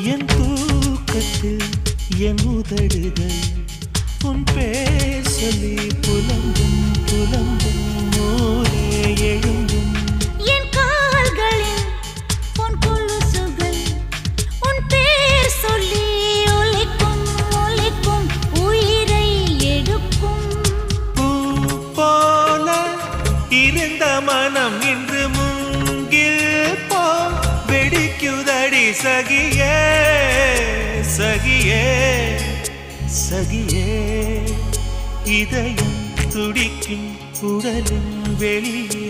என் தூக்கத்தில் என் உதடுகள் உன் பேர் சொல்லி புலம்பும் புலம்பும் மூலே எழும்பும் என் கால்களில் உன் கொலுசுகள் உன் பேர் சொல்லி ஒலிக்கும் ஒலிக்கும் உயிரை எடுக்கும். பூ போல இருந்த மனம் இன்று மூங்கில் போல் வெடிக்குதடி சகியே சகியே சகியே இதயம் துடிக்கும் உடலும் வெளியே